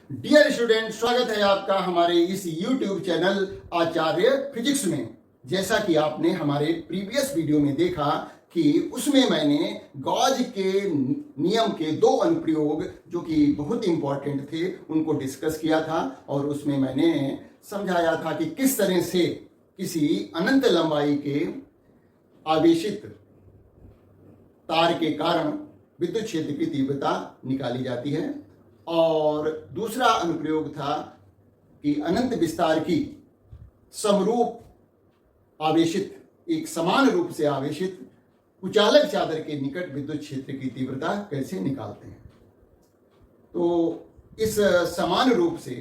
Dear student, स्वागत है आपका हमारे इस YouTube चैनल आचार्य फिजिक्स में। जैसा कि आपने हमारे प्रीवियस वीडियो में देखा कि उसमें मैंने गॉस के नियम के दो अनुप्रयोग जो कि बहुत इंपॉर्टेंट थे उनको डिस्कस किया था, और उसमें मैंने समझाया था कि किस तरह से किसी अनंत लंबाई के आवेशित तार के कारण विद्युत क्षेत्र की तीव्रता निकाली जाती है। और दूसरा अनुप्रयोग था कि अनंत विस्तार की समरूप आवेशित, एक समान रूप से आवेशित कुचालक चादर के निकट विद्युत क्षेत्र की तीव्रता कैसे निकालते हैं। तो इस समान रूप से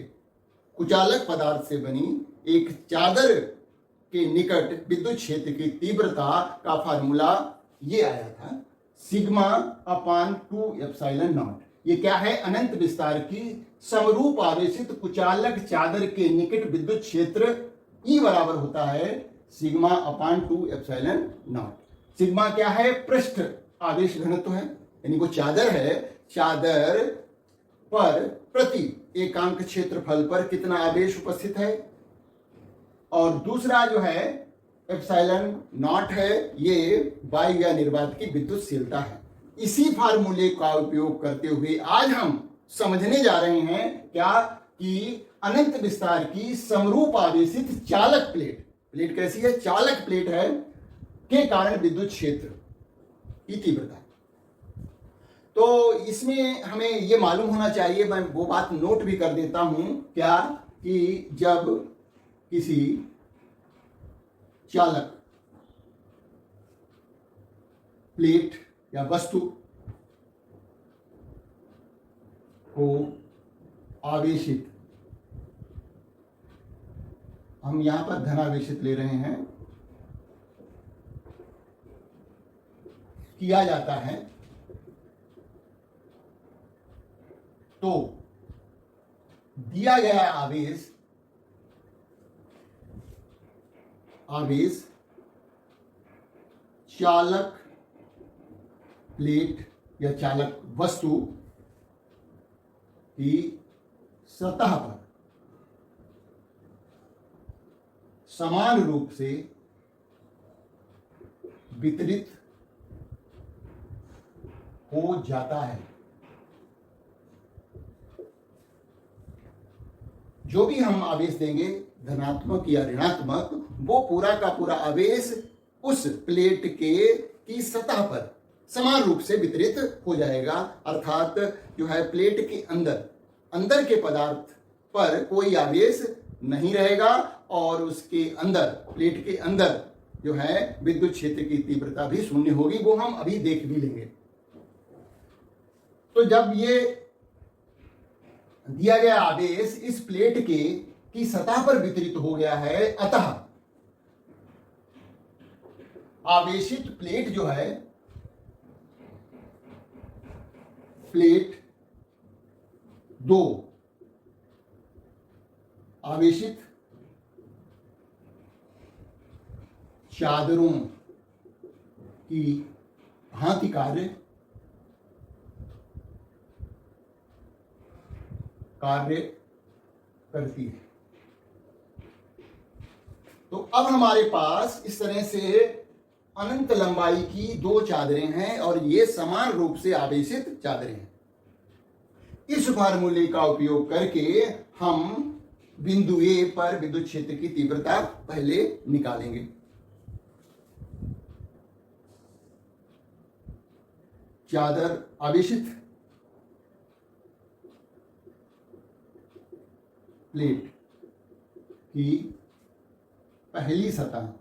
कुचालक पदार्थ से बनी एक चादर के निकट विद्युत क्षेत्र की तीव्रता का फार्मूला ये आया था, सिग्मा अपान 2 एप्सिलॉन नॉट। ये क्या है? अनंत विस्तार की समरूप आवेशित कुचालक चादर के निकट विद्युत क्षेत्र E बराबर होता है sigma upon 2 epsilon not. Sigma क्या है? पृष्ठ आवेश घनत्व है, यानी वो चादर है, चादर पर प्रति एकांक क्षेत्रफल पर कितना आवेश उपस्थित है। और दूसरा जो है एप्सिलॉन नॉट है, ये वायु या निर्वात की विद्युतशीलता है। इसी फार्मूले का उपयोग करते हुए आज हम समझने जा रहे हैं क्या कि अनंत विस्तार की समरूप आवेशित चालक प्लेट कैसी है? चालक प्लेट है के कारण विद्युत क्षेत्र की तीव्रता। तो इसमें हमें यह मालूम होना चाहिए, मैं वो बात नोट भी कर देता हूं क्या, कि जब किसी चालक प्लेट या वस्तु को आवेशित, हम यहां पर धनावेशित ले रहे हैं, किया जाता है, तो दिया गया आवेश चालक प्लेट या चालक वस्तु की सतह पर समान रूप से वितरित हो जाता है। जो भी हम आवेश देंगे, धनात्मक या ऋणात्मक, वो पूरा का पूरा आवेश उस प्लेट की सतह पर समान रूप से वितरित हो जाएगा। अर्थात जो है प्लेट के अंदर के पदार्थ पर कोई आवेश नहीं रहेगा, और उसके अंदर, प्लेट के अंदर जो है विद्युत क्षेत्र की तीव्रता भी शून्य होगी, वो हम अभी देख भी लेंगे। तो जब ये दिया गया आवेश इस प्लेट की सतह पर वितरित हो गया है, अतः आवेशित प्लेट जो है, प्लेट 2 आवेशित चादरों की भांति कार्य करती है। तो अब हमारे पास इस तरह से अनंत लंबाई की 2 चादरें हैं, और ये समान रूप से आवेशित चादरें हैं। इस फार्मूले का उपयोग करके हम बिंदु ए पर विद्युत क्षेत्र की तीव्रता पहले निकालेंगे। चादर आवेशित प्लेट की पहली सतह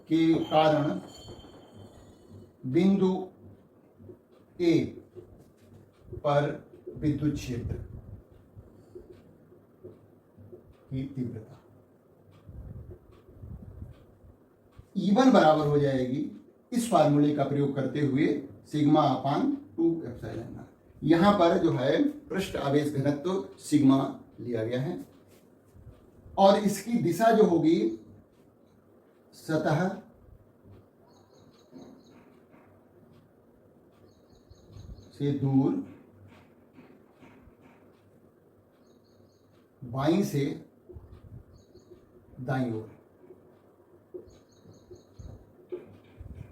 के कारण बिंदु ए पर विद्युत क्षेत्र की तीव्रता E1 बराबर हो जाएगी इस फार्मूले का प्रयोग करते हुए सिग्मा अपान 2 एप्सिलॉन नॉट। यहां पर जो है पृष्ठ आवेश घनत्व सिग्मा लिया गया है, और इसकी दिशा जो होगी सतह से दूर बाईं से दाईं ओर।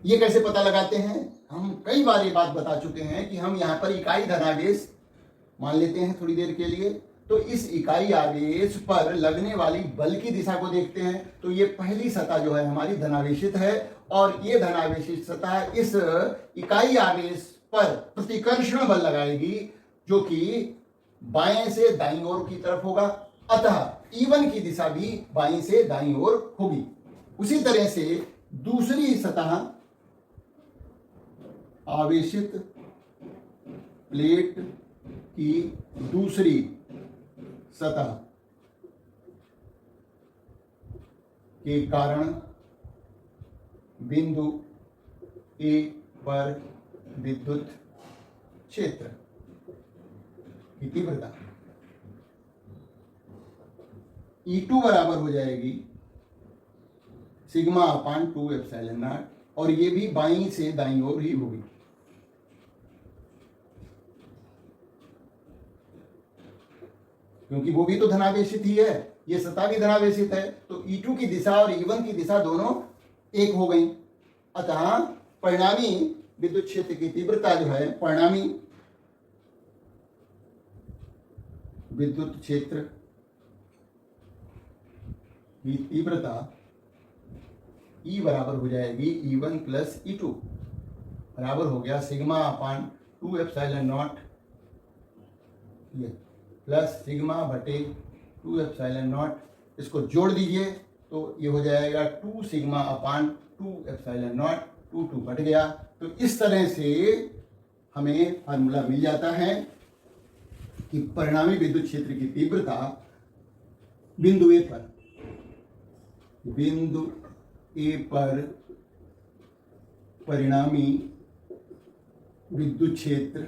ये कैसे पता लगाते हैं? हम कई बार ये बात बता चुके हैं कि हम यहां पर इकाई धनावेश मान लेते हैं थोड़ी देर के लिए। तो इस इकाई आवेश पर लगने वाली बल की दिशा को देखते हैं। तो ये पहली सतह जो है हमारी धनावेशित है, और ये धनावेशित सतह इस इकाई आवेश पर प्रतिकर्षण बल लगाएगी, जो कि बाएं से दाईं ओर की तरफ होगा। अतः E1 की दिशा भी बाईं से दाईं ओर होगी। उसी तरह से दूसरी सतह आवेशित प्लेट की दूसरी सतह के कारण बिंदु ए पर विद्युत क्षेत्र की तीव्रता E2 बराबर हो जाएगी सिग्मा अपान 2 एप्सिलॉन नॉट, और ये भी बाईं से दाईं ओर ही होगी। क्योंकि वो भी तो धनावेशित ही है, ये सतह भी धनावेशित है। तो E2 की दिशा और E1 की दिशा दोनों एक हो गई। अतः परिणामी विद्युत क्षेत्र की तीव्रता जो है, परिणामी विद्युत क्षेत्र की तीव्रता E बराबर हो जाएगी E1 प्लस E2, बराबर हो गया सिग्मा अपान 2 एप्सिलॉन नॉट ये प्लस सिग्मा बटे 2 एप्सिलॉन नॉट। इसको जोड़ दीजिए तो ये हो जाएगा 2 sigma upon 2 epsilon not, 2 cut गया। तो इस तरह से हमें फार्मूला मिल जाता है कि परिणामी विद्युत क्षेत्र की तीव्रता बिंदु ए पर परिणामी विद्युत क्षेत्र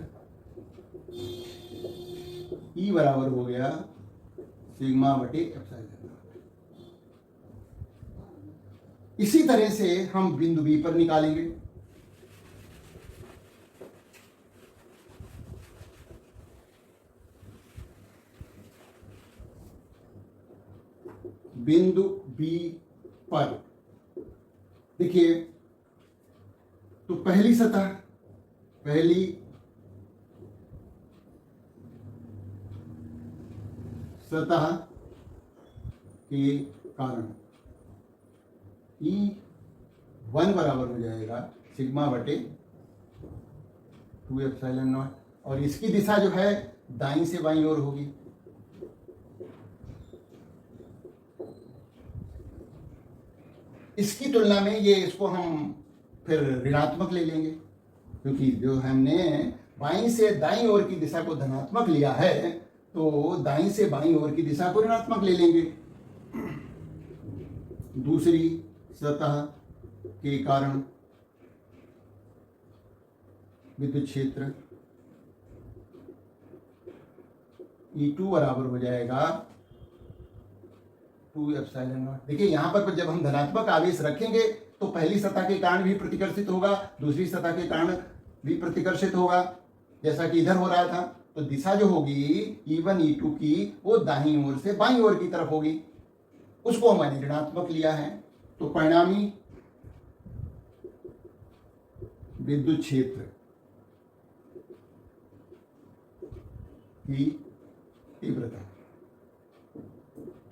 E बराबर हो गया सिग्मा बटे एप्सिलॉन नॉट। इसी तरह से हम बिंदु बी पर निकालेंगे। बिंदु बी पर देखिए, तो पहली सतह के कारण E1 बराबर हो जाएगा सिग्मा बटे 2 एप्सिलॉन नॉट, और इसकी दिशा जो है दाईं से बाईं ओर होगी। इसकी तुलना में ये इसको हम फिर ऋणात्मक ले लेंगे, क्योंकि जो हमने बाईं से दाईं ओर की दिशा को धनात्मक लिया है, तो दाईं से बाईं ओर की दिशा को ऋणात्मक ले लेंगे। दूसरी सतह के कारण विद्युत क्षेत्र E2 बराबर हो जाएगा 2 एप्सिलॉन नॉट। देखिए यहां पर जब हम धनात्मक आवेश रखेंगे तो पहली सतह के कारण भी प्रतिकर्षित होगा, दूसरी सतह के कारण भी प्रतिकर्षित होगा, जैसा कि इधर हो रहा था। तो दिशा जो होगी E1 E2 की, वो दाहिनी ओर से बाईं ओर की तरफ होगी। उसको हमने ऋणात्मक लिया है। तो परिणामी विद्युत क्षेत्र की तीव्रता,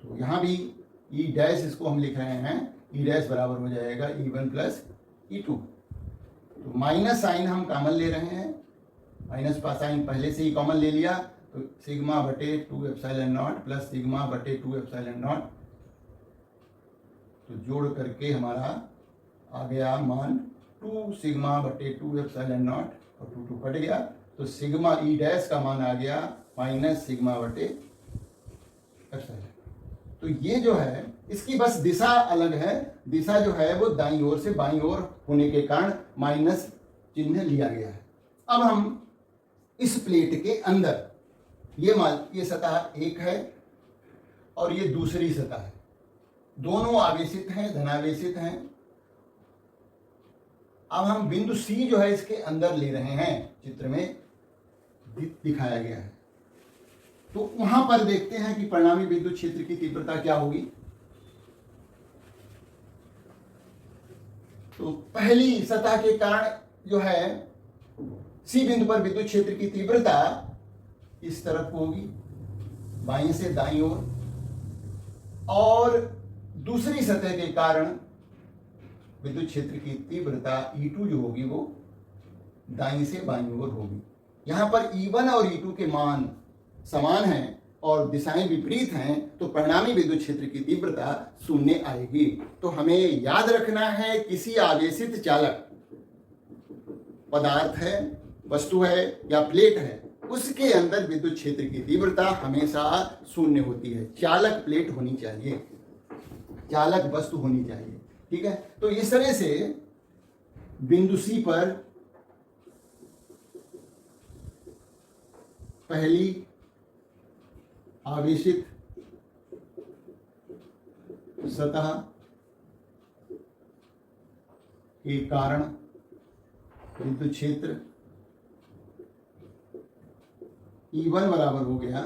तो यहां भी E डैश, इसको हम लिख रहे हैं E डैश बराबर हो जाएगा E1 प्लस E2। तो माइनस साइन हम कॉमन ले रहे हैं, माइनस का साइन पहले से ही कॉमन ले लिया। तो सिग्मा बटे 2 एप्सिलॉन नॉट प्लस सिग्मा बटे 2 एप्सिलॉन नॉट, तो जोड़ करके हमारा आ गया मान 2 सिग्मा बटे 2 एप्सिलॉन नॉट, और 2 कट गया। तो सिग्मा ई डैश का मान आ गया माइनस सिग्मा बटे एप्सिलॉन। तो ये जो है इसकी बस दिशा अलग है, दिशा जो है वो दाईं ओर से बाईं ओर होने के कारण माइनस चिन्ह लिया गया है। अब हम इस प्लेट के अंदर ये सतह एक है और ये दूसरी सतह है, दोनों आवेशित हैं, धनावेशित हैं। अब हम बिंदु सी जो है इसके अंदर ले रहे हैं चित्र में। दिखाया गया है। तो वहां पर देखते हैं कि परिणामी विद्युत क्षेत्र की तीव्रता क्या होगी। तो पहली सतह के कारण जो है सी बिंदु पर विद्युत क्षेत्र की तीव्रता इस तरफ होगी, बाईं से दाईं ओर, और दूसरी सतह के कारण विद्युत क्षेत्र की तीव्रता E2 जो होगी वो दाईं से बाईं ओर होगी। यहां पर E1 और E2 के मान समान हैं और दिशाएं विपरीत हैं, तो परिणामी विद्युत क्षेत्र की तीव्रता शून्य आएगी। तो हमें याद रखना है, किसी आवेशित चालक पदार्थ है, वस्तु है या प्लेट है, उसके अंदर विद्युत क्षेत्र की तीव्रता हमेशा शून्य होती है। चालक प्लेट होनी चाहिए, चालक वस्तु होनी चाहिए। ठीक है, तो इस तरह से बिंदु सी पर पहली आवेशित सतह के कारण विद्युत क्षेत्र E1 बराबर हो गया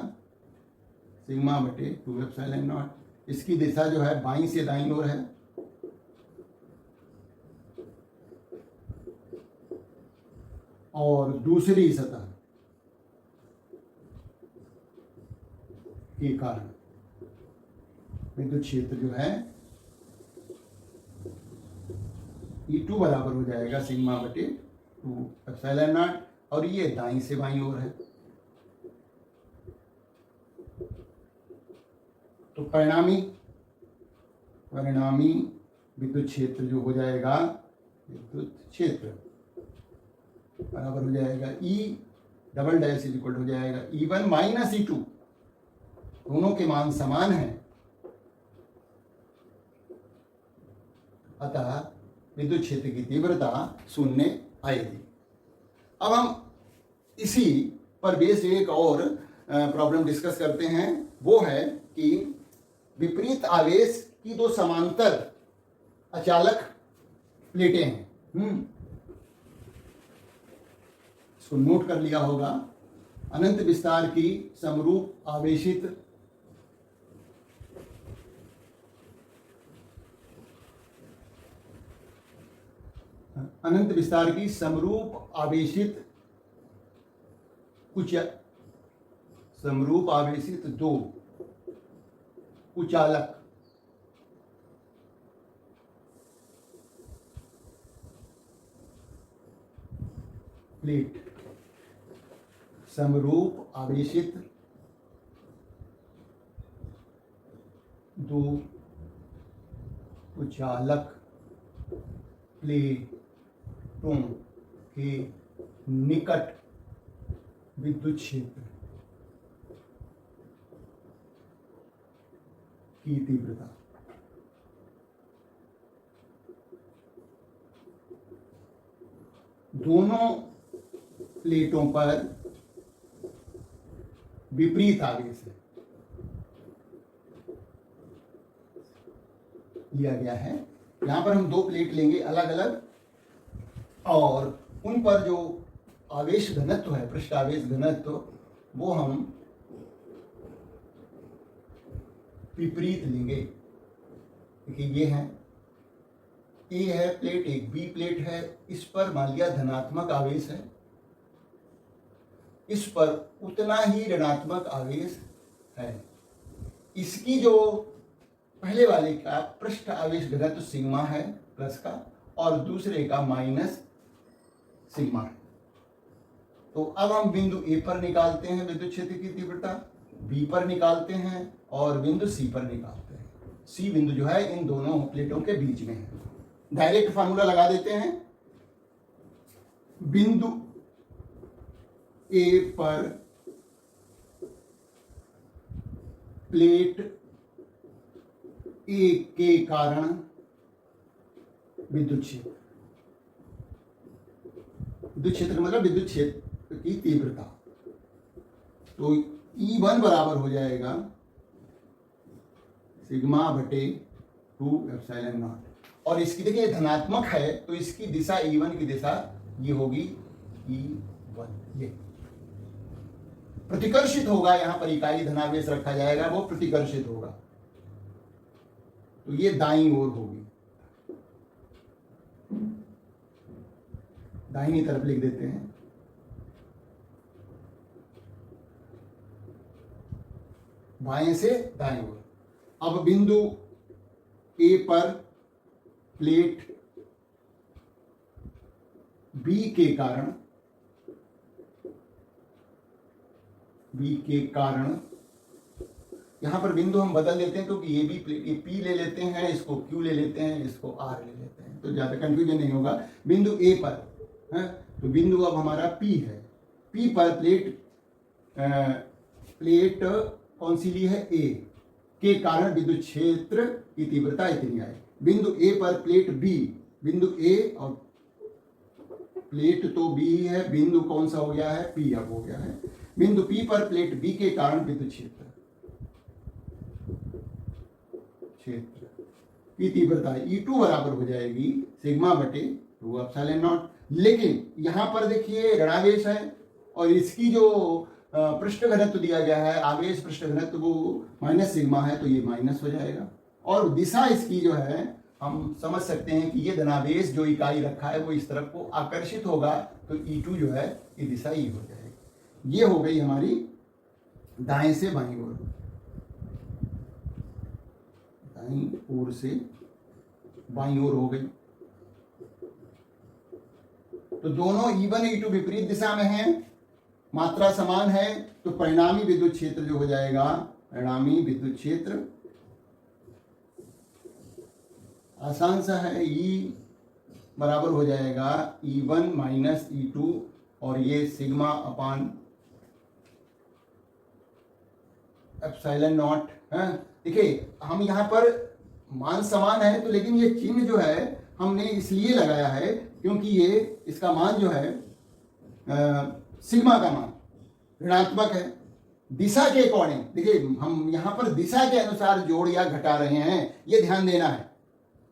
सिग्मा बटे 2 एप्सिलॉन नॉट। इसकी दिशा जो है बाईं से दाईं ओर है, और दूसरी सतह के कारण विद्युत क्षेत्र जो है E2 बराबर हो जाएगा सिग्मा बटे 2 एप्सिलॉन नॉट, और ये दाईं से बाईं ओर है। तो परिणामी विद्युत क्षेत्र जो हो जाएगा, विद्युत क्षेत्र बराबर हो जाएगा E double dash is equal हो जाएगा E1 माइनस E2, दोनों के मान समान हैं, अतः विद्युत क्षेत्र की तीव्रता शून्य आएगी। अब हम इसी पर बेस्ड एक और प्रॉब्लम डिस्कस करते हैं। वो है कि विपरीत आवेश की दो समांतर अचालक प्लेटें हैं। इसको नोट कर लिया होगा। अनंत विस्तार की समरूप आवेशित समरूप आवेशित दो कुचालक प्लेट, समरूप आवेशित दो कुचालक प्लेटों के निकट विद्युत क्षेत्र की तीव्रता दोनों प्लेटों पर विपरीत आवेश है लिया गया है। यहां पर हम दो प्लेट लेंगे अलग अलग, और उन पर जो आवेश घनत्व है, पृष्ठ आवेश घनत्व, वो हम विपरीत लेंगे। देखिए ये है, ए है प्लेट, एक बी प्लेट है। इस पर मान लिया धनात्मक आवेश है, इस पर उतना ही ऋणात्मक आवेश है। इसकी जो पहले वाले का पृष्ठ आवेश घनत्व सिग्मा है प्लस का, और दूसरे का माइनस सिग्मा है। तो अब हम बिंदु ए पर निकालते हैं विद्युत क्षेत्र की तीव्रता, बी पर निकालते हैं और बिंदु सी पर निकालते हैं। सी बिंदु जो है इन दोनों प्लेटों के बीच में है। डायरेक्ट फार्मूला लगा देते हैं। बिंदु ए पर प्लेट ए के कारण विद्युत क्षेत्र, विद्युत क्षेत्र मतलब विद्युत क्षेत्र की तीव्रता, तो E1 बराबर हो जाएगा सिग्मा बटे 2 एप्सिलॉन नॉट। और इसकी देखिए धनात्मक है तो इसकी दिशा E1 की दिशा ये होगी E1, ये प्रतिकर्षित होगा, यहां पर इकाई धनावेश रखा जाएगा, वो प्रतिकर्षित होगा, तो ये दाईं ओर होगी, दाहिनी तरफ लिख देते हैं। बाएं से दाएं ओर। अब बिंदु ए पर प्लेट बी के कारण यहां पर बिंदु हम बदल देते हैं, क्योंकि ये भी प्लेट, ये पी ले लेते हैं, इसको क्यू ले लेते हैं, इसको आर ले लेते हैं, तो ज्यादा कंफ्यूजन नहीं होगा। बिंदु ए पर है, तो बिंदु अब हमारा पी है, पी पर प्लेट कौन सी ली है, ए के कारण विद्युत क्षेत्र की तीव्रता इतनी आई। बिंदु ए पर प्लेट बी, बिंदु ए और प्लेट तो बी ही है, बिंदु कौन सा हो गया है, पी अब हो गया है। बिंदु पी पर प्लेट बी के कारण विद्युत क्षेत्र की तीव्रता E2 बराबर हो जाएगी सिग्मा बटे 2 एप्सिलॉन नॉट। लेकिन यहां पर देखिए ऋणावेश है और इसकी जो पृष्ठ घनत्व दिया गया है, आवेश पृष्ठ घनत्व, वो माइनस सिग्मा है, तो ये माइनस हो जाएगा। और दिशा इसकी जो है, हम समझ सकते हैं कि ये धनावेश जो इकाई रखा है वो इस तरफ को आकर्षित होगा, तो E2 जो है ये दिशा E हो जाएगी। ये हो गई हमारी दाएं से बाईं ओर, दाईं ओर से बाईं ओर हो गई। तो दोनों E1 E2 विपरीत दिशा में हैं, मात्रा समान है, तो परिणामी विद्युत क्षेत्र जो हो जाएगा, परिणामी विद्युत क्षेत्र आसान सा है, E बराबर हो जाएगा E1 माइनस E2, और ये सिग्मा अपान एप्सिलॉन नॉट है। देखिए हम यहाँ पर मान समान है, तो लेकिन ये चिन्ह जो है हमने इसलिए लगाया है क्योंकि ये इसका मान जो है सिग्मा का मान ऋणात्मक है। दिशा के अकॉर्डिंग, देखिए हम यहाँ पर दिशा के अनुसार जोड़ या घटा रहे हैं, ये ध्यान देना है।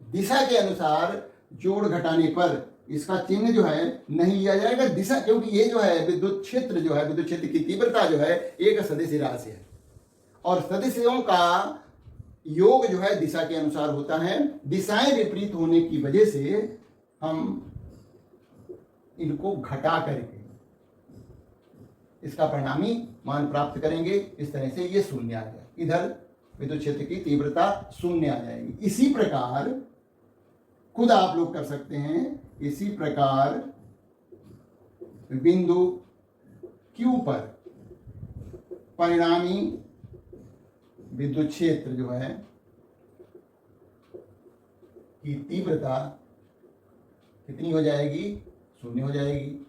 दिशा के अनुसार जोड़ घटाने पर इसका चिन्ह जो है नहीं लिया जाएगा दिशा, क्योंकि ये जो है विद्युत क्षेत्र जो है, विद्युत क्षेत्र की तीव्रता जो है एक सदिश राशि है, और सदिशों का योग जो है दिशा के अनुसार होता है। दिशाएं विपरीत होने की वजह से हम इनको घटा करके इसका परिणामी मान प्राप्त करेंगे। इस तरह से ये शून्य आ जाएगा, इधर विद्युत क्षेत्र की तीव्रता शून्य आ जाएगी। इसी प्रकार खुद आप लोग कर सकते हैं, इसी प्रकार बिंदु Q पर परिणामी विद्युत क्षेत्र जो है की तीव्रता कितनी हो जाएगी, शून्य हो जाएगी।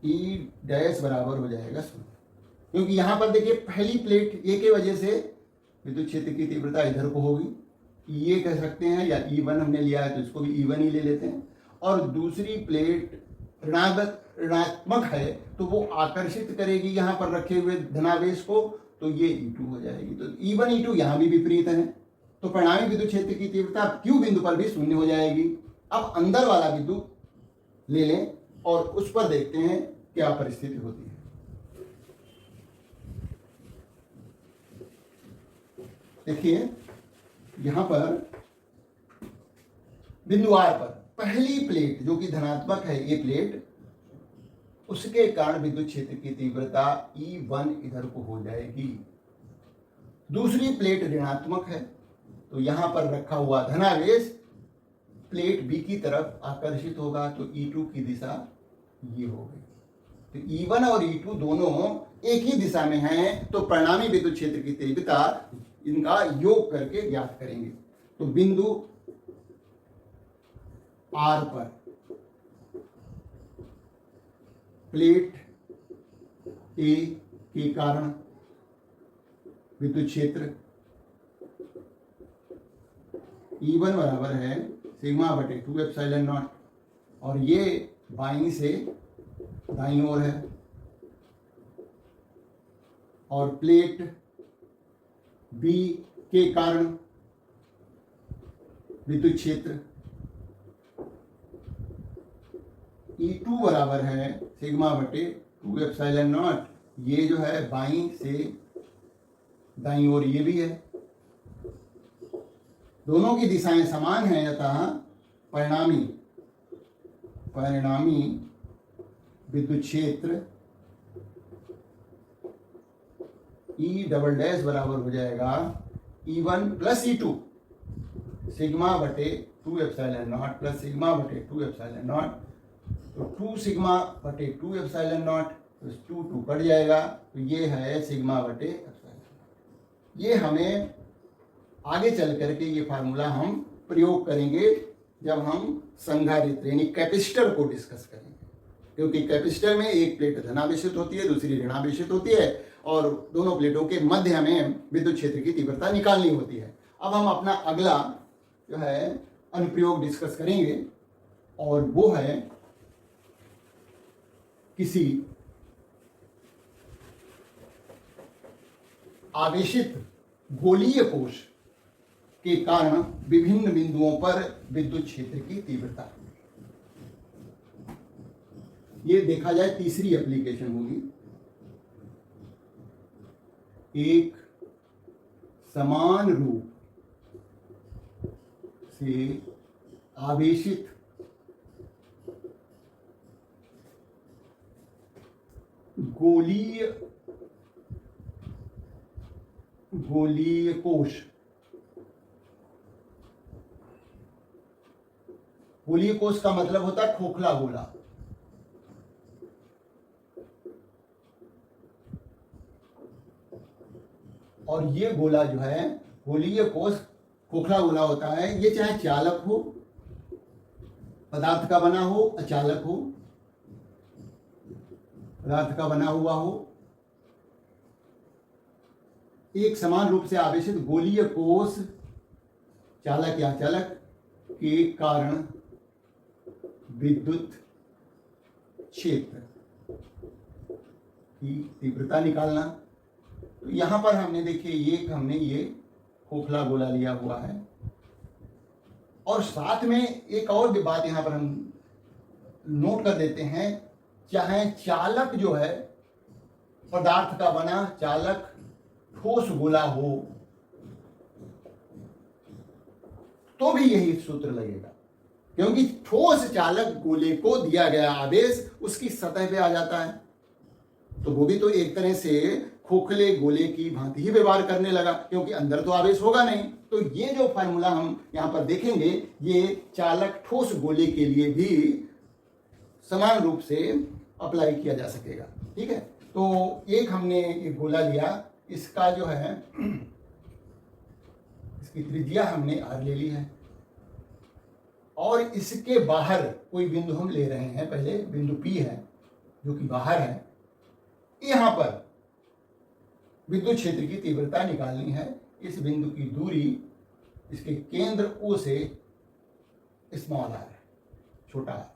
E डैश बराबर हो जाएगा शून्य, क्योंकि यहां पर देखिए पहली प्लेट ए के वजह से विद्युत क्षेत्र की तीव्रता इधर को होगी, ये कह सकते हैं, या E1 हमने लिया है तो इसको भी E1 ही ले लेते हैं। और दूसरी प्लेट ऋणात्मक है तो वो आकर्षित करेगी यहाँ पर रखे हुए धनावेश को, तो ये E2 हो जाएगी। तो E1 E2 यहाँ भी विपरीत है, तो परिणामी विद्युत क्षेत्र की तीव्रता Q बिंदु पर भी शून्य हो जाएगी। अब अंदर वाला बिंदु ले लें और उस पर देखते हैं क्या परिस्थिति होती है। देखिए यहां पर बिंदु R पर पहली प्लेट जो कि धनात्मक है, ये प्लेट, उसके कारण विद्युत क्षेत्र की तीव्रता E1 इधर को हो जाएगी। दूसरी प्लेट ऋणात्मक है, तो यहां पर रखा हुआ धनावेश प्लेट B की तरफ आकर्षित होगा, तो E2 की दिशा ये हो गई। तो E1 और E2 दोनों एक ही दिशा में हैं, तो परिणामी विद्युत क्षेत्र की तीव्रता इनका योग करके ज्ञात करेंगे। तो बिंदु R पर प्लेट A के कारण विद्युत क्षेत्र E1 बराबर है सिग्मा बटे 2 एप्सिलॉन नॉट, और ये बाईं से दाईं ओर है, और प्लेट B के कारण विद्युत क्षेत्र E2 बराबर है सिग्मा बटे 2 एप्सिलॉन नॉट, ये जो है बाईं से दाईं ओर ये भी है, दोनों की दिशाएं समान हैं, अतः परिणामी विद्युत क्षेत्र E डबल डैश बराबर हो जाएगा E1 प्लस E2 सिग्मा बटे 2 एप्सिलॉन नॉट प्लस सिग्मा बटे 2 एप्सिलॉन नॉट। तो 2 सिग्मा बटे 2 एप्सिलॉन नॉट, तो 2 कट जाएगा, तो ये है सिग्मा बटे एप्सिलॉन। ये हमें आगे चल करके ये फार्मूला हम प्रयोग करेंगे जब हम संधारित्र यानी कैपेसिटर को डिस्कस करेंगे, क्योंकि कैपेसिटर में एक प्लेट धनावेशित होती है, दूसरी ऋणावेशित होती है, और दोनों प्लेटों के मध्य हमें विद्युत क्षेत्र की तीव्रता निकालनी होती है। अब हम अपना अगला जो है अनुप्रयोग डिस्कस करेंगे, और वो है किसी आवेशित गोलीय कोश के कारण विभिन्न बिंदुओं पर विद्युत क्षेत्र की तीव्रता। ये देखा जाए तीसरी एप्लीकेशन होगी। एक समान रूप से आवेशित गोलीय कोश। गोलीय कोश का मतलब होता है खोखला गोला। और ये गोला जो है गोलीय कोश खोखला गोला होता है। ये चाहे चालक हो, पदार्थ का बना हो, अचालक हो, पदार्थ का बना हुआ हो, एक समान रूप से आवेशित गोलीय कोश चालक या चालक के कारण विद्युत क्षेत्र की तीव्रता निकालना। तो यहां पर हमने देखिए हमने ये खोखला गोला लिया हुआ है, और साथ में एक और भी बात यहां पर हम नोट कर देते हैं, चाहे चालक जो है पदार्थ का बना चालक ठोस गोला हो तो भी यही सूत्र लगेगा, क्योंकि ठोस चालक गोले को दिया गया आवेश उसकी सतह पे आ जाता है, तो वो भी तो एक तरह से खोखले गोले की भांति ही व्यवहार करने लगा, क्योंकि अंदर तो आवेश होगा नहीं। तो ये जो फार्मूला हम यहां पर देखेंगे ये चालक ठोस गोले के लिए भी समान रूप से अप्लाई किया जा सकेगा। ठीक है, तो एक हमने एक गोला लिया, इसका जो है इसकी त्रिज्या हमने r ले ली है, और इसके बाहर कोई बिंदु हम ले रहे हैं, पहले बिंदु P है जो कि बाहर है। यहां पर विद्युत क्षेत्र की तीव्रता निकालनी है। इस बिंदु की दूरी इसके केंद्र O से स्मॉल r है, छोटा है।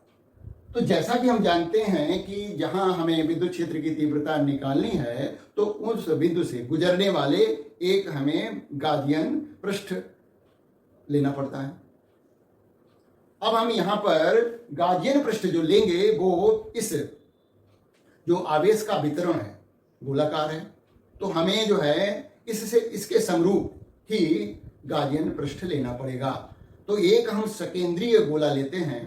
तो जैसा कि हम जानते हैं कि जहां हमें विद्युत क्षेत्र की तीव्रता निकालनी है तो उस बिंदु से गुजरने वाले एक हमें गाउसियन पृष्ठ लेना पड़ता है। अब हम यहां पर गाउसियन पृष्ठ जो लेंगे वो इस जो आवेश का वितरण है गोलाकार है, तो हमें जो है इससे इसके समरूप ही गाउसियन पृष्ठ लेना पड़ेगा। तो एक हम सकेंद्रीय गोला लेते हैं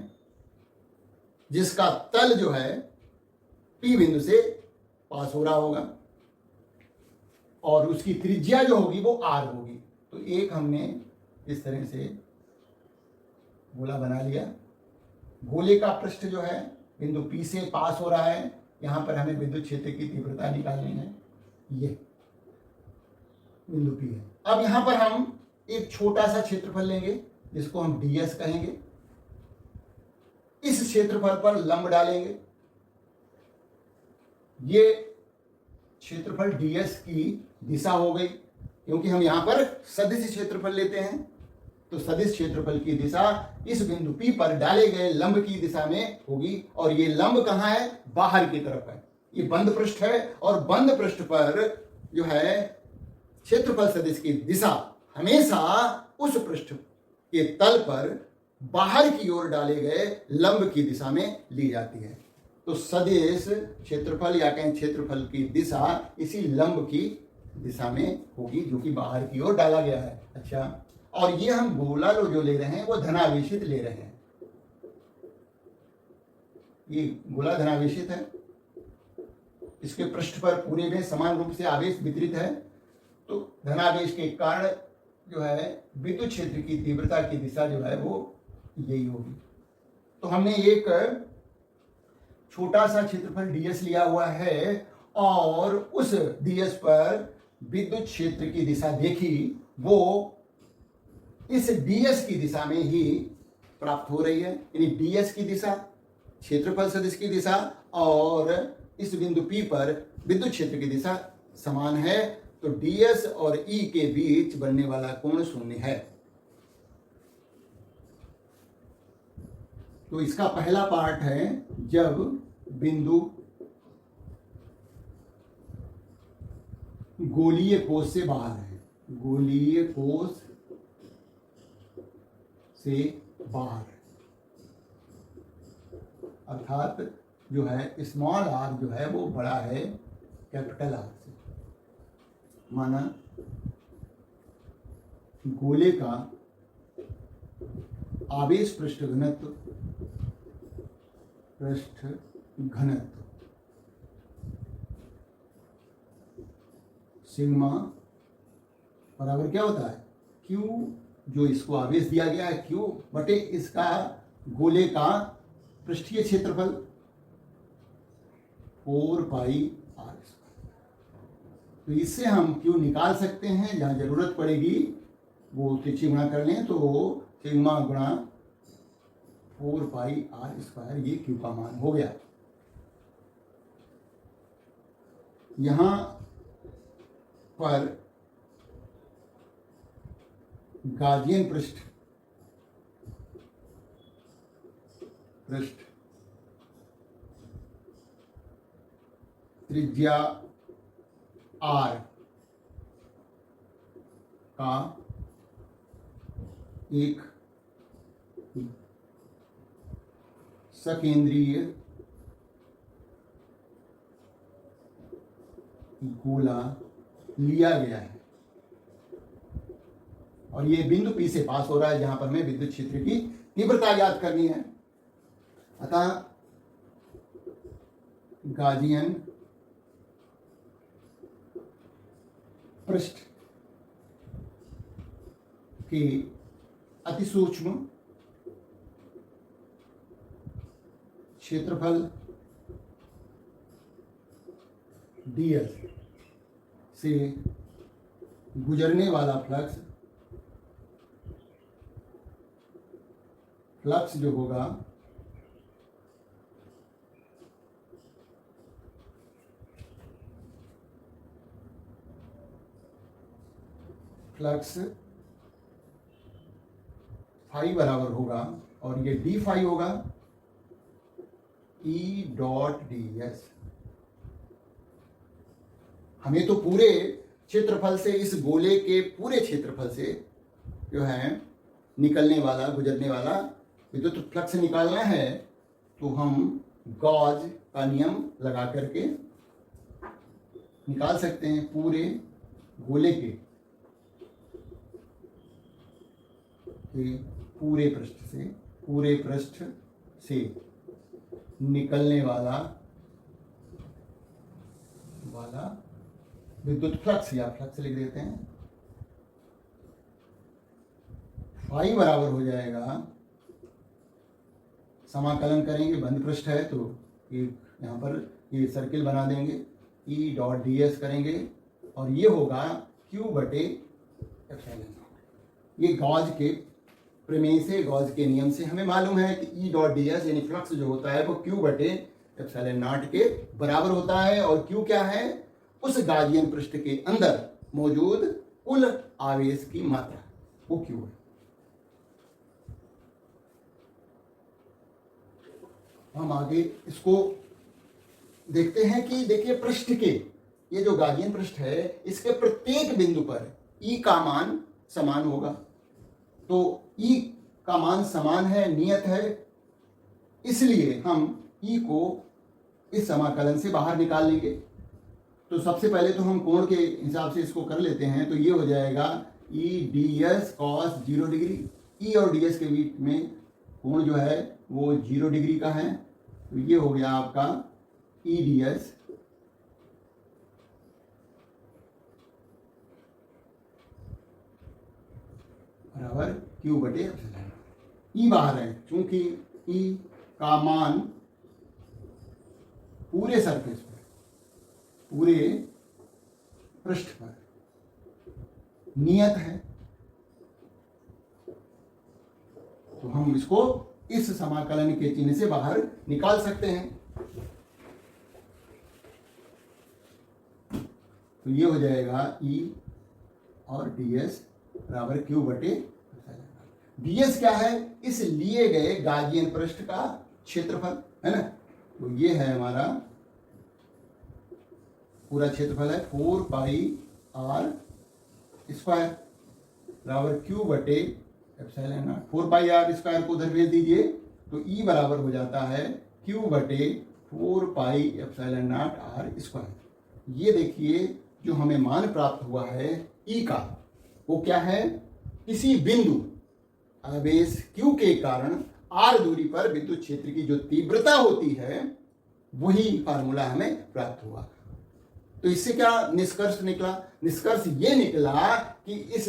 जिसका तल जो है P बिंदु से पास हो रहा होगा, और उसकी त्रिज्या जो होगी वो r होगी। तो एक हमने इस तरह से गोला बना लिया। गोले का पृष्ठ जो है बिंदु P से पास हो रहा है, यहां पर हमें विद्युत क्षेत्र की तीव्रता निकालनी है, ये बिंदु P है। अब यहां पर हम एक छोटा सा क्षेत्रफल लेंगे जिसको हम ds कहेंगे। इस क्षेत्रफल पर लंब डालेंगे। ये क्षेत्रफल ds की दिशा हो गई, क्योंकि हम यहां पर सदिश क्षेत्रफल लेते हैं, तो सदिश क्षेत्रफल की दिशा इस बिंदु P पर डाले गए लंब की दिशा में होगी, और ये लंब कहां है? बाहर की तरफ है। ये बंद पृष्ठ है, और बंद पृष्ठ पर जो है क्षेत्रफल सदिश की दिशा हमेशा उस पृष्ठ के तल पर बाहर की ओर डाले गए लंब की दिशा में ली जाती है। तो सदिश क्षेत्रफल या कहें क्षेत्रफल की दिशा इसी लंब की दिशा में होगी जो कि बाहर की ओर डाला गया है। अच्छा, और ये हम गोला जो ले रहे हैं वो धनावेशित ले रहे हैं। ये गोला धनावेशित है, इसके पृष्ठ पर पूरे में समान रूप से आवेश वितरित है, तो धनावेश के कारण जो है विद्युत क्षेत्र की तीव्रता की दिशा जो है वो यही होगी। तो हमने एक छोटा सा क्षेत्रफल ds लिया हुआ है और उस ds पर विद्युत क्षेत्र की दिशा देखी, वो इस ds की दिशा में ही प्राप्त हो रही है। यानी ds की दिशा क्षेत्रफल सदिश की दिशा और इस बिंदु P पर विद्युत क्षेत्र की दिशा समान है, तो ds और E के बीच बनने वाला कोण शून्य है। तो इसका पहला पार्ट है जब बिंदु गोलीय कोश से बाहर है, गोलीय कोश से बाहर, अर्थात जो है स्मॉल r जो है वो बड़ा है कैपिटल R से। माना गोले का आवेश पृष्ठ घनत्व सिग्मा बराबर क्या होता है, Q, जो इसको आवेश दिया गया है Q बटे इसका गोले का पृष्ठीय क्षेत्रफल 4 पाई r। तो इससे हम Q निकाल सकते हैं, जहां जरूरत पड़ेगी वो तिरछी गुणा कर लें, तो सिग्मा गुणा 4 पाई r स्क्वायर, ये Q का मान हो गया। यहां पर गाजियन पृष्ठ त्रिज्या r का एक सकेंद्रीय गोला लिया गया है और ये बिंदु P से पास हो रहा है, जहां पर हमें विद्युत क्षेत्र की तीव्रता ज्ञात करनी है। अतः गाजियन पृष्ठ के अति सूक्ष्म क्षेत्रफल ds से गुजरने वाला फ्लक्स जो होगा फ्लक्स फाई बराबर होगा, और ये डी फाई होगा E डॉट ds। हमें तो पूरे क्षेत्रफल से, इस गोले के पूरे क्षेत्रफल से जो है निकलने वाला, गुजरने वाला विद्युत फ्लक्स निकालना है, तो हम गॉस का नियम लगा करके निकाल सकते हैं। पूरे गोले के पूरे पृष्ठ से निकलने वाला विद्युत फ्लक्स, या फ्लक्स लिख देते हैं, फाई बराबर हो जाएगा, समाकलन करेंगे, बंद पृष्ठ है तो एक यहाँ पर ये सर्किल बना देंगे, E डॉट ds करेंगे और ये होगा Q बटे एप्सिलॉन। ये गॉस के प्रमेय से, गॉस के नियम से हमें मालूम है कि E डॉट ds यानी फ्लक्स जो होता है वो Q बटे एप्सिलॉन नॉट के बराबर होता है। और Q क्या है, उस गाजियन पृष्ठ के अंदर मौजूद कुल आवेश की मात्रा, वो Q है। हम आगे इसको देखते हैं कि देखिए पृष्ठ के, ये जो गाजियन पृष्ठ है इसके प्रत्येक बिंदु पर E का मान समान होगा। तो E का मान समान है, नियत है, इसलिए हम E को इस समाकलन से बाहर निकाल लेंगे। तो सबसे पहले तो हम कोण के हिसाब से इसको कर लेते हैं। तो ये हो जाएगा ई डी एस कॉस 0 डिग्री। ई और डी एस के बीच में कोण जो है वो 0 डिग्री का है। तो ये हो गया आपका ई डी एस बराबर क्यू बटे एप्सिलॉन। ई बाहर है, चूंकि ई का मान पूरे सरफेस पर, पूरे पृष्ठ पर नियत है, तो हम इसको इस समाकलन के चिन्ह से बाहर निकाल सकते हैं। तो ये हो जाएगा ई और डी एस बराबर क्यू बटे डी एस क्या है, इस लिए गए गाजियन पृष्ठ का क्षेत्रफल है ना। तो ये है हमारा पूरा क्षेत्रफल है 4 पाई आर स्क्वायर बराबर क्यू बटे epsilon naught. 4 pi r square को उधर भेज दीजिए तो ई बराबर हो जाता है क्यू बटे 4 pi epsilon naught r square. ये देखिए जो हमें मान प्राप्त हुआ है ई का, वो क्या है, किसी बिंदु आवेश Q के कारण R दूरी पर विद्युत क्षेत्र की जो तीव्रता होती है वही फार्मूला हमें प्राप्त हुआ। तो इससे क्या निष्कर्ष निकला? निष्कर्ष ये निकला कि इस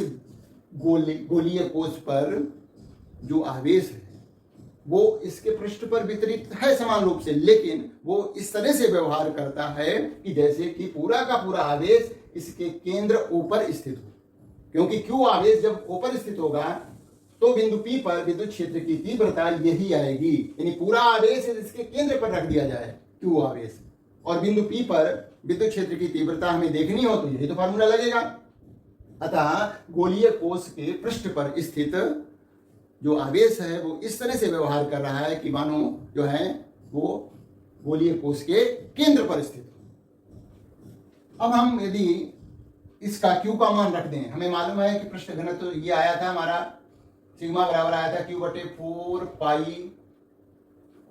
गोलीय कोश पर जो आवेश है वो इसके पृष्ठ पर वितरित है समान रूप से, लेकिन वो इस तरह से व्यवहार करता है कि जैसे कि पूरा का पूरा आवेश इसके केंद्र ऊपर स्थित हो, क्योंकि Q आवेश जब ऊपर स्थित होगा तो बिंदु P पर विद्युत क्षेत्र की तीव्रता यही आएगी, यानी पूरा आवेश इसके केंद्र पर रख दिया जाए Q आवेश, और बिंदु P पर विद्युत क्षेत्र की तीव्रता हमें देखनी हो तो यही तो फार्मूला लगेगा। अतः गोलीय कोश के पृष्ठ पर स्थित जो आवेश है वो इस तरह से व्यवहार कर रहा है कि मानो जो है वो गोलीय कोश के केंद्र पर स्थित। अब हम यदि इसका Q का मान रख दें, हमें मालूम है कि पृष्ठ घनत्व तो ये आया था हमारा सिग्मा बराबर आया था Q बटे 4 पाई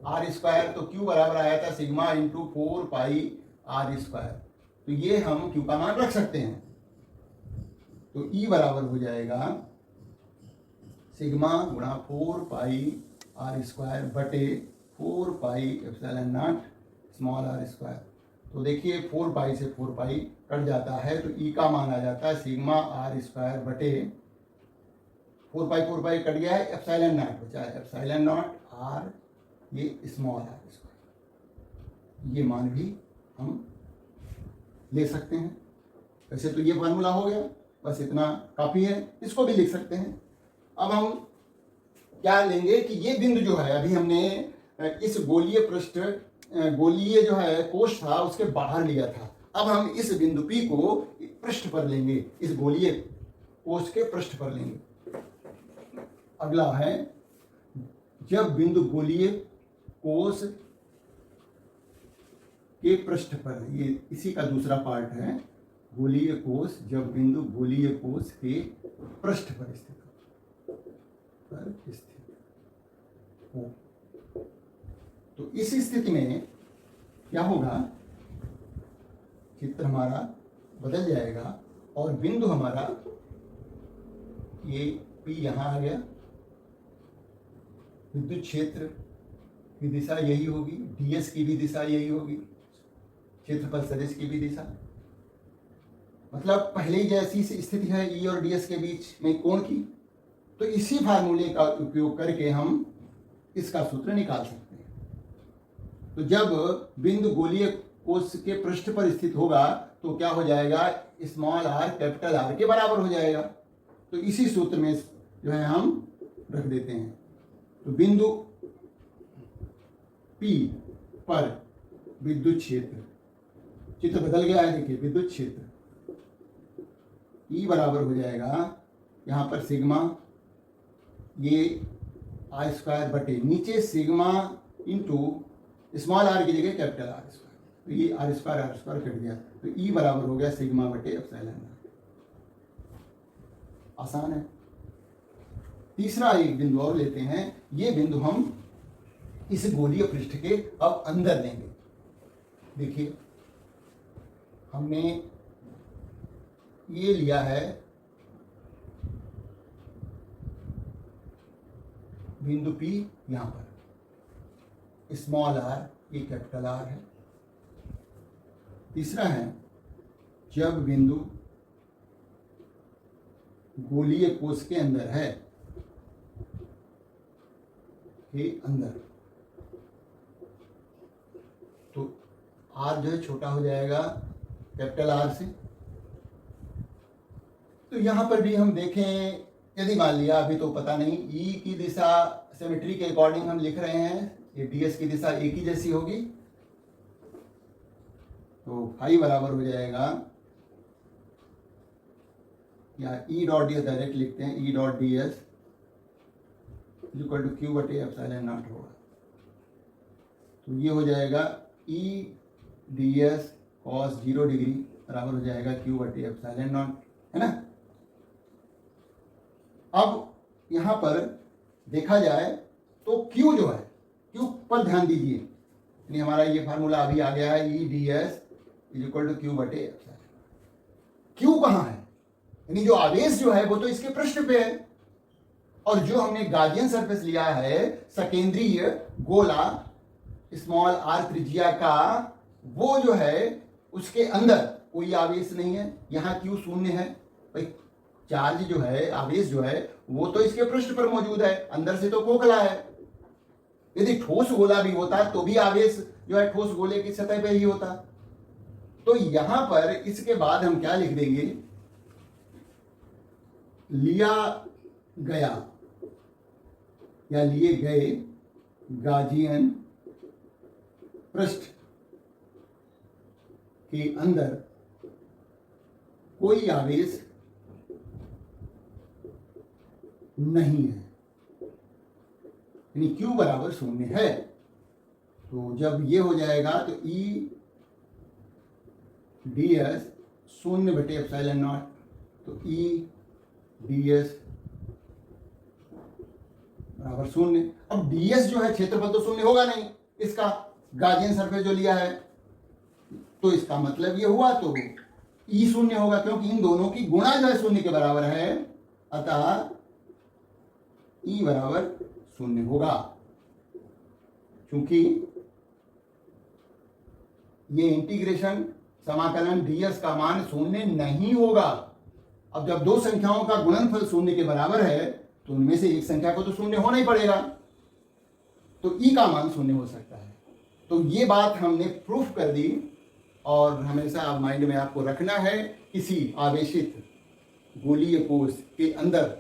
आर स्क्वायर, तो Q बराबर आया था sigma into 4 pi r square. तो ये हम Q का मान रख सकते हैं। तो E बराबर हो जाएगा सिग्मा गुणा 4 पाई आर स्क्वायर बटे 4 pi epsilon naught small r square. तो देखिए 4 पाई से 4 पाई कट जाता है तो E का मान आ जाता है सिग्मा आर स्क्वायर बटे 4 पाई कट गया है, एप्सिलॉन नॉट बचा है, एप्सिलॉन नॉट आर ये स्मॉल आर स्क्वायर। ये मान भी हम ले सकते हैं। वैसे तो ये फार्मूला हो गया, बस इतना काफी है, इसको भी लिख सकते हैं। अब हम क्या लेंगे कि ये बिंदु जो है अभी हमने इस गोलीय पृष्ठ गोलीय जो है कोश था उसके बाहर लिया था, अब हम इस बिंदु P को पृष्ठ पर लेंगे, इस गोलीय कोश के पृष्ठ पर लेंगे। अगला है जब बिंदु गोलीय कोश के पृष्ठ पर, ये इसी का दूसरा पार्ट है, गोलीय कोश जब बिंदु गोलीय कोश के पृष्ठ पर स्थित हो, तो इस स्थिति में क्या होगा, चित्र हमारा बदल जाएगा और बिंदु हमारा ये P यहां आ गया, विद्युत क्षेत्र की दिशा यही होगी, ds की भी दिशा यही होगी, क्षेत्रफल सदिश की भी दिशा, मतलब पहले जैसी स्थिति है E और ds के बीच में कोण की। तो इसी फार्मूले का उपयोग करके हम इसका सूत्र निकाल सकते हैं। तो जब बिंदु गोलीय कोश के पृष्ठ पर स्थित होगा तो क्या हो जाएगा, स्मॉल आर कैपिटल आर के बराबर हो जाएगा। तो इसी सूत्र में जो है हम रख देते हैं। तो बिंदु P पर विद्युत क्षेत्र, चित्र बदल गया है, देखिए विद्युत क्षेत्र E बराबर हो जाएगा यहाँ पर सिग्मा ये आर स्क्वायर बटे नीचे सिग्मा इंटू स्मॉल आर की जगह कैपिटल आर स्क्वायर, तो ये आर स्क्वायर कट गया, तो E बराबर हो गया सिग्मा बटे एप्सिलॉन। आसान है। तीसरा एक बिंदु और लेते हैं, ये बिंदु हम इस गोलीय पृष्ठ के अब अंदर लेंगे। देखिए, हमने ये लिया है बिंदु P, यहां पर स्मॉल r, ये कैपिटल R है। तीसरा है, जब बिंदु गोलीय कोश के अंदर है, के अंदर, तो R जो है छोटा हो जाएगा कैपिटल R से। तो यहां पर भी हम देखें, यदि मान लिया, अभी तो पता नहीं, E की दिशा सिमेट्री के अकॉर्डिंग हम लिख रहे हैं, ये ds की दिशा A की जैसी होगी, तो फाई बराबर हो जाएगा, या E डॉट ds डायरेक्ट लिखते हैं, E dot ds equal to Q बटे एप्सिलॉन नॉट होगा। तो ये हो जाएगा E ds cos 0 डिग्री बराबर हो जाएगा क्यू बटे एप्सिलॉन नॉट, है ना। अब यहां पर देखा जाए तो Q जो है, Q पर ध्यान दीजिए, यानी हमारा ये फार्मूला अभी आ गया है, E ds equal to Q बटे एप्सिलॉन। Q कहाँ है, यानी जो आवेश जो है वो तो इसके पृष्ठ पे है, और जो हमने गाजियन सरफेस लिया है सकेंद्रीय गोला स्मॉल r त्रिज्या का, वो जो है उसके अंदर कोई आवेश नहीं है, यहाँ Q शून्य है। भाई चार्ज जो है, आवेश जो है, वो तो इसके पृष्ठ पर मौजूद है, अंदर से तो खोखला है। यदि ठोस गोला भी होता तो भी आवेश जो है ठोस गोले की सतह पे ही होता। तो यहां पर इसके बाद हम क्या लिख देंगे, लिया गया या लिए गए गाजियन पृष्ठ के अंदर कोई आवेश नहीं है, यानी Q बराबर शून्य है। तो जब ये हो जाएगा तो E ds शून्य बटे एप्सिलॉन नॉट, तो E ds बराबर शून्य। अब ds जो है क्षेत्रफल तो शून्य होगा नहीं, इसका गाजियन सरफेस जो लिया है, तो इसका मतलब ये हुआ तो E शून्य होगा, क्योंकि इन दोनों की गुणा जो है शून्य के बराबर है, अतः E बराबर शून्य होगा। क्योंकि ये इंटीग्रेशन समाकलन ds का मान शून्य नहीं होगा। अब जब दो संख्याओं का गुणनफल शून्य के बराबर है, तो उनमें से एक संख्या को तो शून्य होना ही पड़ेगा, तो E का मान शून्य हो सकता है। तो ये बात हमने प्रूफ कर दी, और हमेशा आप माइंड में आपको रखना है, किसी आवेशित गोलीय कोश के अंदर,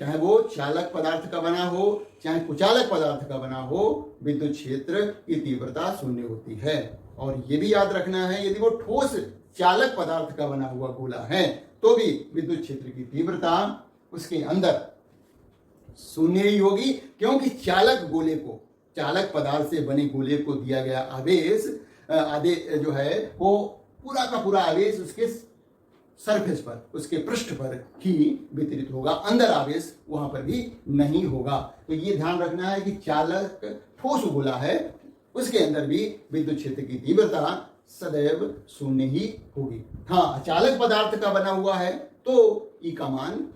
चाहे वो चालक पदार्थ का बना हो चाहे कुचालक पदार्थ का बना हो, विद्युत क्षेत्र की तीव्रता शून्य होती है। और ये भी याद रखना है, यदि वो ठोस चालक पदार्थ का बना हुआ गोला है तो भी विद्युत क्षेत्र की तीव्रता उसके अंदर शून्य ही होगी, क्योंकि चालक गोले को, चालक पदार्थ से बने गोले को दिया गया आवेश जो है वो पूरा का पूरा आवेश उसके सरफेस पर, उसके पृष्ठ पर ही वितरित होगा, अंदर आवेश वहां पर भी नहीं होगा। तो ये ध्यान रखना है कि चालक ठोस गोला है, उसके अंदर भी विद्युत क्षेत्र की तीव्रता सदैव शून्य ही होगी। हाँ, अचालक पदार्थ का बना हुआ है तो ई का मान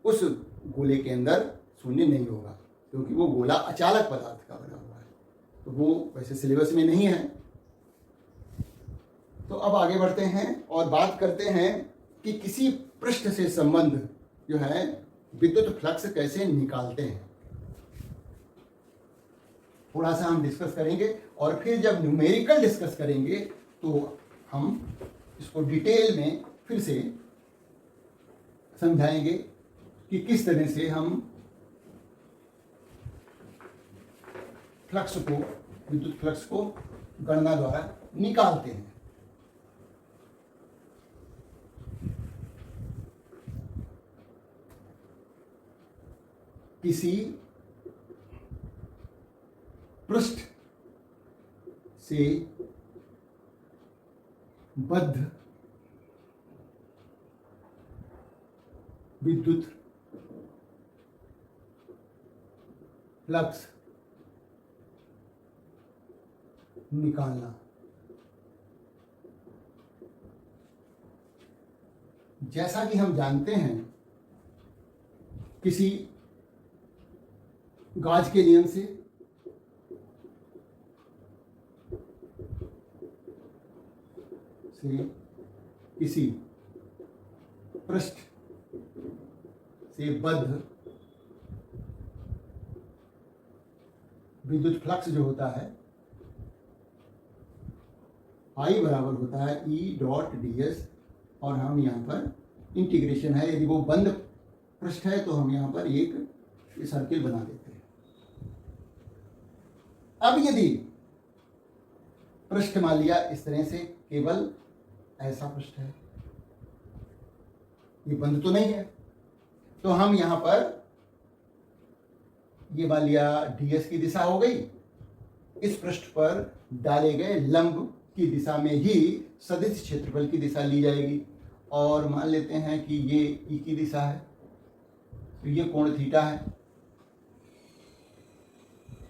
उस गोले के अंदर शून्य नहीं होगा, क्योंकि वो गोला अचालक पदार्थ का बना हुआ है, तो वो वैसे सिलेबस में नहीं है। तो अब आगे बढ़ते हैं और बात करते हैं कि किसी पृष्ठ से संबंध जो है विद्युत फ्लक्स कैसे निकालते हैं, थोड़ा सा हम डिस्कस करेंगे, और फिर जब न्यूमेरिकल डिस्कस करेंगे तो हम इसको डिटेल में फिर से समझाएंगे कि किस तरह से हम फ्लक्स को, विद्युत फ्लक्स को गणना द्वारा निकालते हैं। किसी पृष्ठ से बद्ध विद्युत फ्लक्स निकालना। जैसा कि हम जानते हैं किसी गाज के नियम से किसी पृष्ठ से बद्ध विद्युत फ्लक्स जो होता है I बराबर होता है E.ds, और हम यहाँ पर इंटीग्रेशन है, यदि वो बंद पृष्ठ है तो हम यहाँ पर एक सर्किल बना देते हैं। अब यदि पृष्ठ मान लिया इस तरह से, केवल ऐसा पृष्ठ है, ये बंद तो नहीं है, तो हम यहां पर ये मान लिया ds की दिशा हो गई, इस पृष्ठ पर डाले गए लंब की दिशा में ही सदिश क्षेत्रफल की दिशा ली जाएगी। और मान लेते हैं कि ये E की दिशा है, तो ये कोण थीटा है।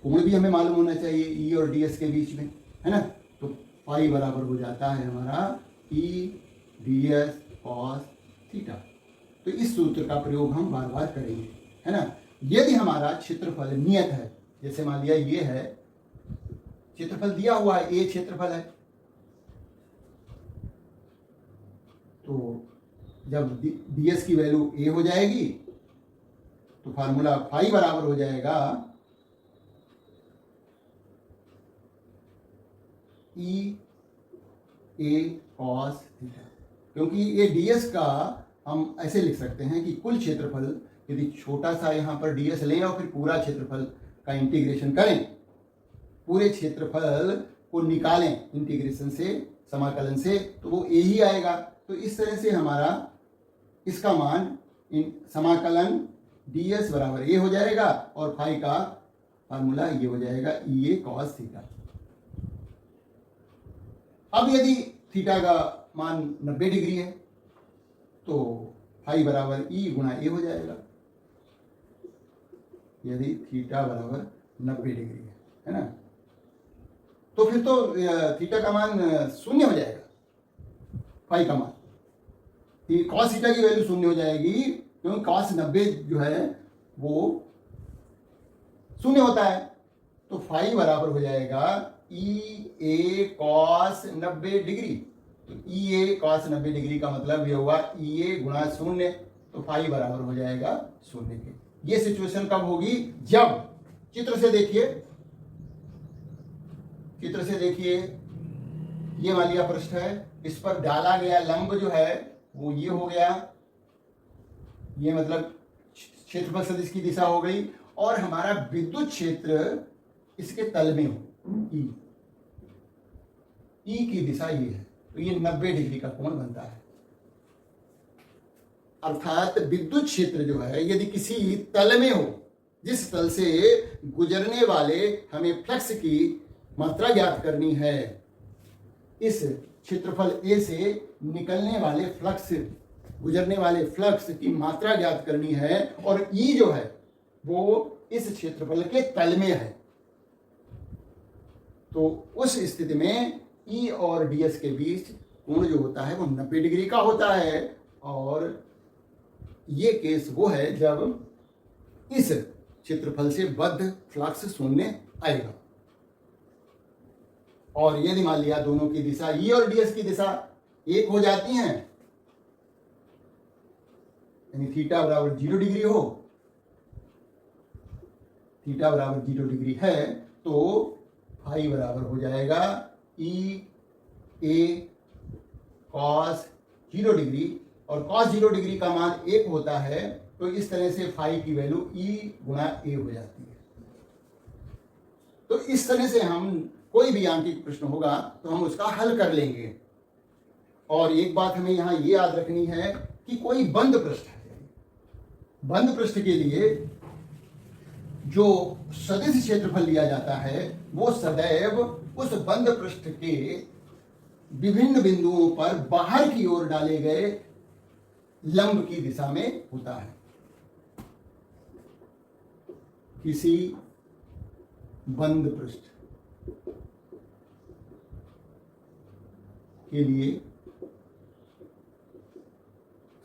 कोण भी हमें मालूम होना चाहिए E और ds के बीच में, है ना। तो फाई बराबर हो जाता है हमारा E ds cos थीटा। तो इस सूत्र का प्रयोग हम बार बार करेंगे, है ना। यदि हमारा क्षेत्रफल नियत है, जैसे मान लिया ये है क्षेत्रफल दिया हुआ है, A क्षेत्रफल है, तो जब ds की वैल्यू A हो जाएगी तो फार्मूला फाई बराबर हो जाएगा E A cos थीटा। क्योंकि ये ds का हम ऐसे लिख सकते हैं कि कुल क्षेत्रफल, यदि छोटा सा यहाँ पर ds लें और फिर पूरा क्षेत्रफल का इंटीग्रेशन करें, पूरे क्षेत्रफल को निकालें इंटीग्रेशन से, समाकलन से, तो वो a ही आएगा। तो इस तरह से हमारा इसका मान समाकलन ds बराबर a हो जाएगा और फाई का फार्मूला ये हो जाएगा E A cos थीटा। अब यदि थीटा का मान 90 डिग्री है तो फाई बराबर E गुणा A हो जाएगा, यदि थीटा बराबर 90 डिग्री है ना। तो फिर तो थीटा का मान शून्य हो जाएगा, फाई का मान, कॉस थीटा की वैल्यू शून्य हो जाएगी, क्योंकि कॉस 90 जो है वो शून्य होता है। तो फाई बराबर हो जाएगा E A cos 90 डिग्री। तो E A cos 90 डिग्री का मतलब ये हुआ E A गुणा शून्य, तो फाई बराबर हो जाएगा शून्य के। ये सिचुएशन कब होगी? जब चित्र से देखिए, चित्र से देखिए, ये मान लिया पृष्ठ है, इस पर डाला गया लंब जो है वो ये हो गया, ये मतलब क्षेत्रफल सदिश की दिशा हो गई, और हमारा विद्युत क्षेत्र इसके तल में हो, ई की दिशा ये है, तो ये 90 डिग्री का कोण बनता है। अर्थात विद्युत क्षेत्र जो है यदि किसी तल में हो, जिस तल से गुजरने वाले हमें फ्लक्स की मात्रा ज्ञात करनी है, इस क्षेत्रफल A से निकलने वाले फ्लक्स, गुजरने वाले फ्लक्स की मात्रा ज्ञात करनी है, और E जो है वो इस क्षेत्रफल के तल में है, तो उस स्थिति में E और ds के बीच कोण जो होता है वो 90 डिग्री का होता है। और ये केस वो है जब इस क्षेत्रफल से बद्ध फ्लक्स शून्य आएगा। और यदि मान लिया दोनों की दिशा E और ds की दिशा एक हो जाती हैं, यानी थीटा बराबर 0 डिग्री हो, थीटा बराबर 0 डिग्री है, तो फाई बराबर हो जाएगा E A cos 0 डिग्री, और cos 0 डिग्री का मान 1 होता है, तो इस तरह से फाई की वैल्यू E गुणा A हो जाती है। तो इस तरह से हम कोई भी यांत्रिक प्रश्न होगा तो हम उसका हल कर लेंगे। और एक बात हमें यहाँ ये याद रखनी है कि कोई बंद पृष्ठ है, बंद पृष्ठ के लिए जो सदिश क्षेत्रफल लिया जाता है वो सदैव उस बंद पृष्ठ के विभिन्न बिंदुओं पर बाहर की ओर डाले गए लंब की दिशा में होता है। किसी बंद पृष्ठ के लिए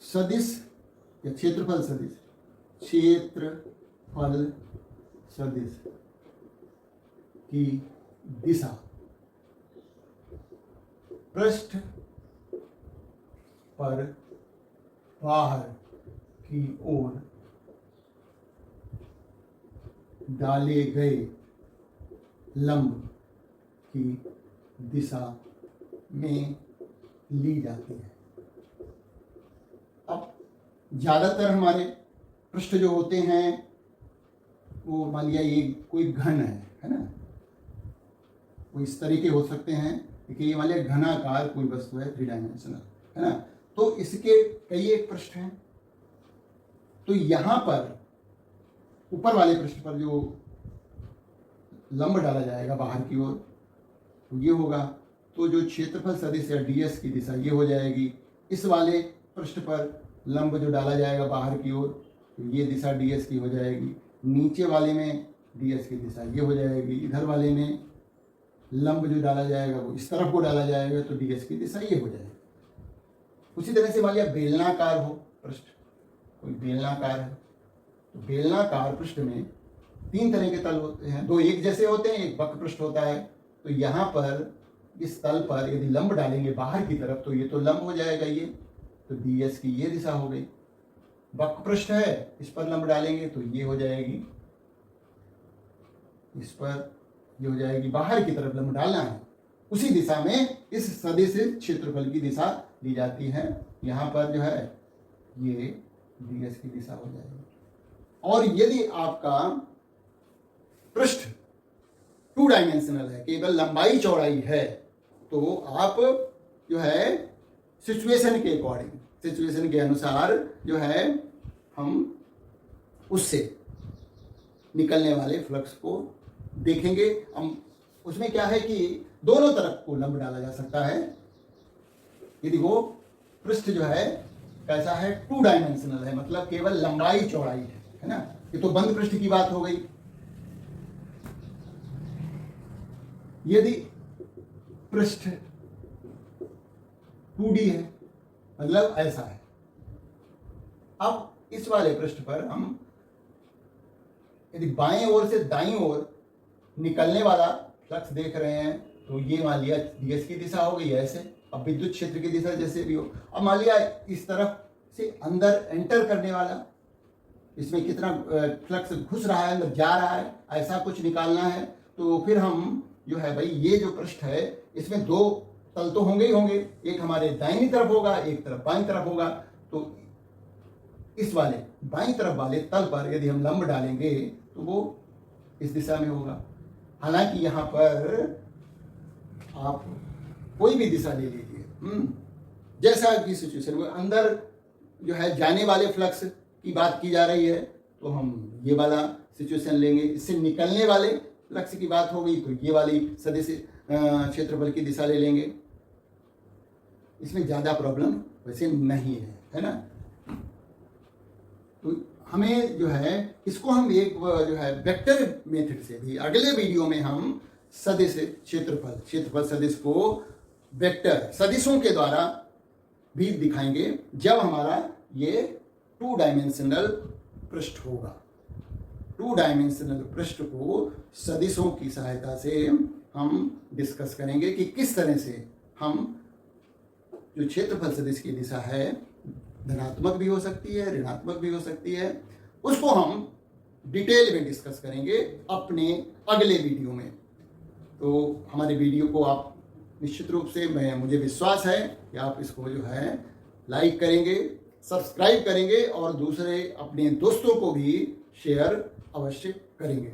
सदिश या क्षेत्रफल सदिश, क्षेत्रफल सदिश की दिशा पृष्ठ पर बाहर की ओर डाले गए लंब की दिशा में ली जाती है। अब ज्यादातर हमारे पृष्ठ जो होते हैं वो मान लिया ये कोई घन है ना, वो इस तरीके हो सकते हैं कि ये मान लिया घनाकार कोई वस्तु है, 3 डायमेंशनल है ना, तो इसके कई एक पृष्ठ हैं। तो यहां पर ऊपर वाले पृष्ठ पर जो लंब डाला जाएगा बाहर की ओर तो ये होगा, तो जो क्षेत्रफल सदिश या डीएस की दिशा ये हो जाएगी। इस वाले पृष्ठ पर लंब जो डाला जाएगा बाहर की ओर तो ये दिशा डीएस की हो जाएगी। नीचे वाले में डीएस की दिशा ये हो जाएगी। इधर वाले में लंब जो डाला जाएगा वो इस तरफ को डाला जाएगा तो डीएस की दिशा ये हो जाएगी। उसी तरह से मान लिया बेलनाकार हो पृष्ठ, कोई बेलनाकार है तो बेलनाकार पृष्ठ में 3 तरह के तल होते हैं, 2 एक जैसे होते हैं, एक वक्र पृष्ठ होता है। तो यहाँ पर इस तल पर यदि लंब डालेंगे बाहर की तरफ तो ये तो लंब हो जाएगा, ये तो डीएस की ये दिशा हो गई। वक्र पृष्ठ है, इस पर लंब डालेंगे तो ये हो जाएगी, इस पर ये हो जाएगी, बाहर की तरफ लंब डालना है। उसी दिशा में इस सदिश क्षेत्रफल की दिशा ली जाती है। यहाँ पर जो है ये डीएस की दिशा हो जाएगी। और यदि आपका पृष्ठ 2 डायमेंशनल है, केवल लंबाई चौड़ाई है, तो आप जो है सिचुएशन के अकॉर्डिंग, सिचुएशन के अनुसार जो है हम उससे निकलने वाले फ्लक्स को देखेंगे। हम उसमें क्या है कि दोनों तरफ को लंब डाला जा सकता है यदि वो पृष्ठ जो है कैसा है, 2 डायमेंशनल है, मतलब केवल लंबाई चौड़ाई है ना। ये तो बंद पृष्ठ की बात हो गई। यदि पृष्ठ 2D है मतलब ऐसा है, अब इस वाले पृष्ठ पर हम यदि बाएं ओर से दाईं ओर निकलने वाला फ्लक्स देख रहे हैं तो ये मान लिया डीएस की दिशा हो गई ऐसे। अब विद्युत क्षेत्र की दिशा जैसे भी हो, अब मान लिया इस तरफ से अंदर एंटर करने वाला, इसमें कितना फ्लक्स घुस रहा है, अंदर जा रहा है, ऐसा कुछ निकालना है। तो फिर हम जो है भाई ये जो पृष्ठ है इसमें 2 तल तो होंगे ही होंगे, एक हमारे दाहिनी तरफ होगा, एक तरफ बाईं तरफ होगा। तो इस वाले बाईं तरफ वाले तल पर यदि हम लंब डालेंगे तो वो इस दिशा में होगा। हालांकि यहाँ पर आप कोई भी दिशा ले लीजिए, जैसा कि सिचुएशन में अंदर जो है जाने वाले फ्लक्स की बात की जा रही है तो हम ये वाला सिचुएशन लेंगे। इससे निकलने वाले फ्लक्स की बात हो गई तो ये वाली सदिश क्षेत्रफल की दिशा ले लेंगे। इसमें ज़्यादा प्रॉब्लम वैसे नहीं है ना। तो हमें जो है इसको हम एक जो है वेक्टर मेथड से भी अगले वीडियो में हम सदिश क्षेत्रफल सदिश को वेक्टर सदिशों के द्वारा भी दिखाएंगे जब हमारा ये 2 डायमेंशनल पृष्ठ होगा। 2 डायमेंशनल पृष्ठ को सदिशों की सहायता से हम डिस्कस करेंगे कि किस तरह से हम जो क्षेत्रफल सदिश की दिशा है धनात्मक भी हो सकती है, ऋणात्मक भी हो सकती है, उसको हम डिटेल में डिस्कस करेंगे अपने अगले वीडियो में। तो हमारे वीडियो को आप निश्चित रूप से मुझे विश्वास है कि आप इसको जो है लाइक करेंगे, सब्सक्राइब करेंगे और दूसरे अपने दोस्तों को भी शेयर अवश्य करेंगे।